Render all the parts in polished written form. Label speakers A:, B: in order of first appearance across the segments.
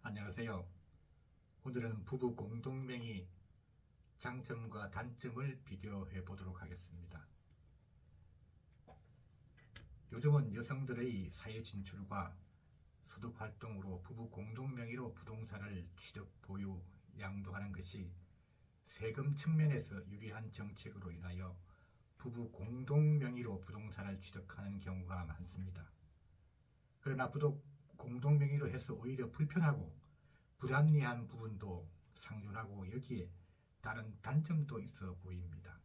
A: 안녕하세요. 오늘은 부부 공동명의 장점과 단점을 비교해 보도록 하겠습니다. 요즘은 여성들의 사회 진출과 소득 활동으로 부부 공동명의로 부동산을 취득, 보유, 양도하는 것이 세금 측면에서 유리한 정책으로 인하여 부부 공동명의로 부동산을 취득하는 경우가 많습니다. 그러나 부부 공동명의로 해서 오히려 불편하고 불합리한 부분도 상존하고 여기에 다른 단점도 있어 보입니다.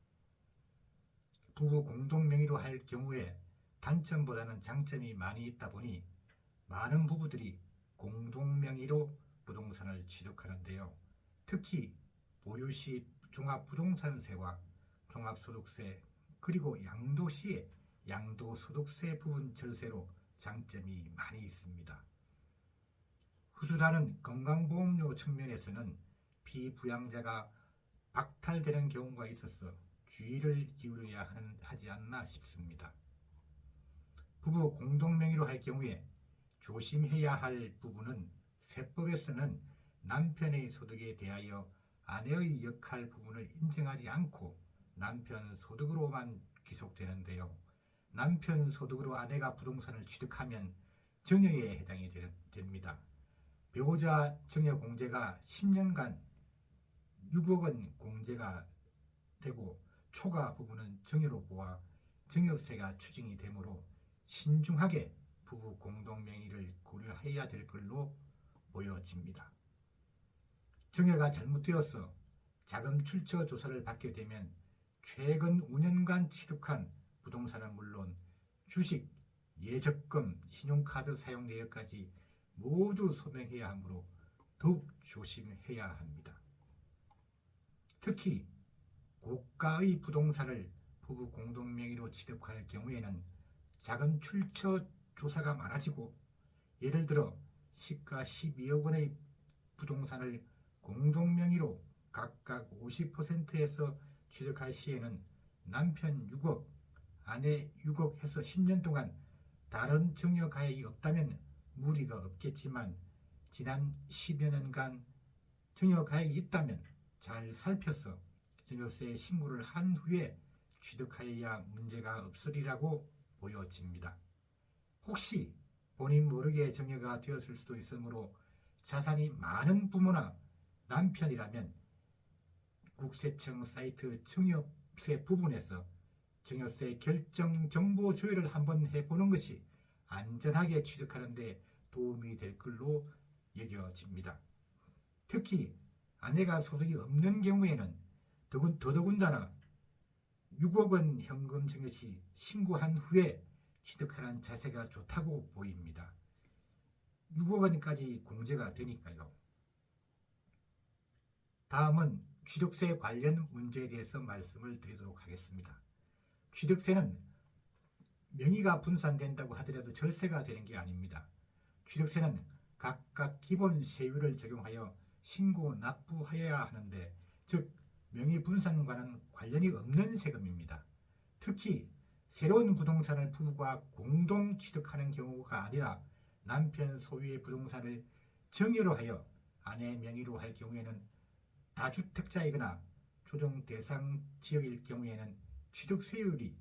A: 부부 공동명의로 할 경우에 단점보다는 장점이 많이 있다 보니 많은 부부들이 공동명의로 부동산을 취득하는데요. 특히 보유시 종합부동산세와 종합소득세 그리고 양도시에 양도소득세 부분 절세로 장점이 많이 있습니다. 후수라는 건강보험료 측면에서는 피부양자가 박탈되는 경우가 있어서 주의를 기울여야 하지 않나 싶습니다. 부부 공동명의로 할 경우에 조심해야 할 부분은 세법에서는 남편의 소득에 대하여 아내의 역할 부분을 인정하지 않고 남편 소득으로만 귀속되는데요. 남편 소득으로 아내가 부동산을 취득하면 증여에 해당이 됩니다. 배우자 증여 공제가 10년간 6억 원 공제가 되고 초과 부분은 증여로 보아 증여세가 추징이 되므로 신중하게 부부 공동명의를 고려해야 될 걸로 보여집니다. 증여가 잘못되어서 자금 출처 조사를 받게 되면 최근 5년간 취득한 부동산은 물론 주식, 예적금, 신용카드 사용 내역까지 모두 소명해야 하므로 더욱 조심해야 합니다. 특히 고가의 부동산을 부부 공동명의로 취득할 경우에는 자금 출처 조사가 많아지고 예를 들어 시가 12억 원의 부동산을 공동명의로 각각 50%에서 취득할 시에는 남편 6억, 아내 6억 해서 10년 동안 다른 증여 가액이 없다면 무리가 없겠지만 지난 10여 년간 증여 가액이 있다면 잘 살펴서 증여세 신고를 한 후에 취득하여야 문제가 없으리라고 보여집니다. 혹시 본인 모르게 증여가 되었을 수도 있으므로 자산이 많은 부모나 남편이라면 국세청 사이트 증여세 부분에서 증여세 결정 정보 조회를 한번 해보는 것이 안전하게 취득하는 데 도움이 될 걸로 여겨집니다. 특히 아내가 소득이 없는 경우에는 더더군다나 6억 원 현금 증여 시 신고한 후에 취득하는 자세가 좋다고 보입니다. 6억 원까지 공제가 되니까요. 다음은 취득세 관련 문제에 대해서 말씀을 드리도록 하겠습니다. 취득세는 명의가 분산된다고 하더라도 절세가 되는 게 아닙니다. 취득세는 각각 기본 세율을 적용하여 신고 납부하여야 하는데, 즉 명의 분산과는 관련이 없는 세금입니다. 특히 새로운 부동산을 부부가 공동 취득하는 경우가 아니라 남편 소유의 부동산을 증여로 하여 아내 명의로 할 경우에는 다주택자이거나 조정 대상 지역일 경우에는 취득세율이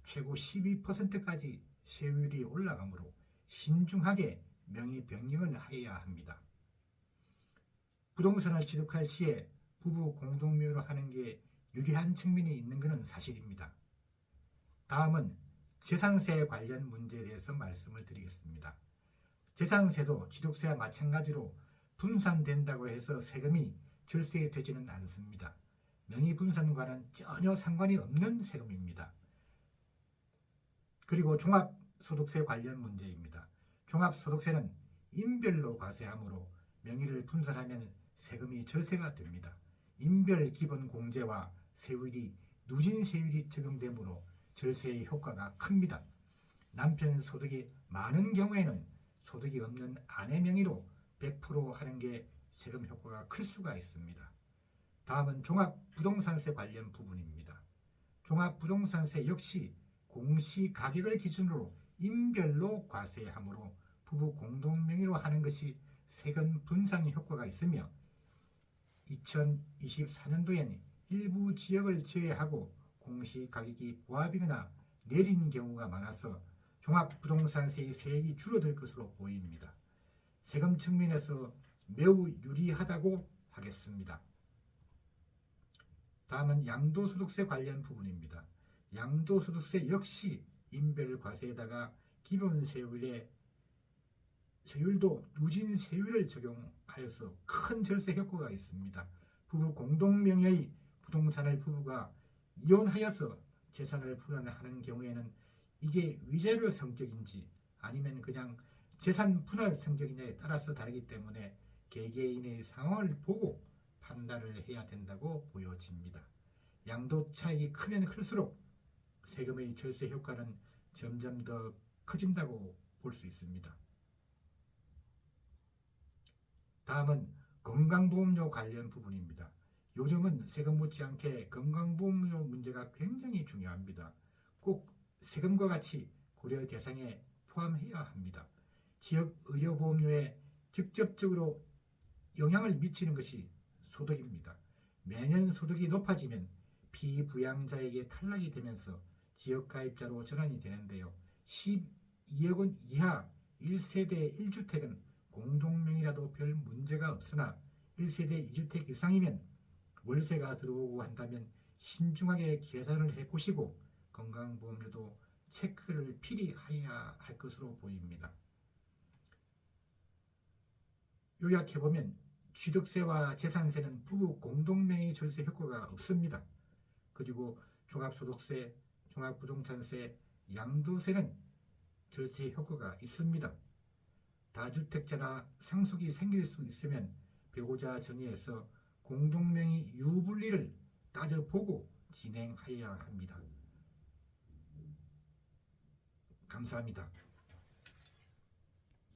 A: 최고 12%까지 세율이 올라가므로 신중하게 명의 변경을 해야 합니다. 부동산을 취득할 시에 부부 공동명의로 하는 게 유리한 측면이 있는 것은 사실입니다. 다음은 재산세 관련 문제에 대해서 말씀을 드리겠습니다. 재산세도 취득세와 마찬가지로 분산된다고 해서 세금이 절세되지는 않습니다. 명의 분산과는 전혀 상관이 없는 세금입니다. 그리고 종합소득세 관련 문제입니다. 종합소득세는 인별로 과세하므로 명의를 분산하면 세금이 절세가 됩니다. 인별 기본 공제와 세율이 누진 세율이 적용되므로 절세의 효과가 큽니다. 남편 소득이 많은 경우에는 소득이 없는 아내 명의로 100% 하는 게 세금 효과가 클 수가 있습니다. 다음은 종합부동산세 관련 부분입니다. 종합부동산세 역시 공시가격을 기준으로 인별로 과세하므로 부부 공동명의로 하는 것이 세금 분산 효과가 있으며 2024년도엔 일부 지역을 제외하고 공시가격이 보합이거나 내린 경우가 많아서 종합부동산세의 세액이 줄어들 것으로 보입니다. 세금 측면에서 매우 유리하다고 하겠습니다. 다음은 양도소득세 관련 부분입니다. 양도소득세 역시 인별과세에다가 기본세율에 세율도 누진세율을 적용하여서 큰 절세 효과가 있습니다. 부부 공동명의의 부동산을 부부가 이혼하여서 재산을 분할하는 경우에는 이게 위자료 성격인지 아니면 그냥 재산 분할 성격이냐에 따라서 다르기 때문에 개개인의 상황을 보고 판단을 해야 된다고 보여집니다. 양도 차익이 크면 클수록 세금의 절세 효과는 점점 더 커진다고 볼 수 있습니다. 다음은 건강보험료 관련 부분입니다. 요즘은 세금 못지않게 건강보험료 문제가 굉장히 중요합니다. 꼭 세금과 같이 고려 대상에 포함해야 합니다. 지역 의료보험료에 직접적으로 영향을 미치는 것이 소득입니다. 매년 소득이 높아지면 피부양자에게 탈락이 되면서 지역가입자로 전환이 되는데요. 12억 원 이하 1세대 1주택은 공동명의라도 별 문제가 없으나 1세대 2주택 이상이면 월세가 들어오고 한다면 신중하게 계산을 해보시고 건강보험료도 체크를 필히 해야 할 것으로 보입니다. 요약해보면 취득세와 재산세는 부부 공동명의 절세 효과가 없습니다. 그리고 종합소득세, 종합부동산세, 양도세는 절세 효과가 있습니다. 다주택자나 상속이 생길 수 있으면 배우자 정의에서 공동명의 유불리를 따져보고 진행해야 합니다. 감사합니다.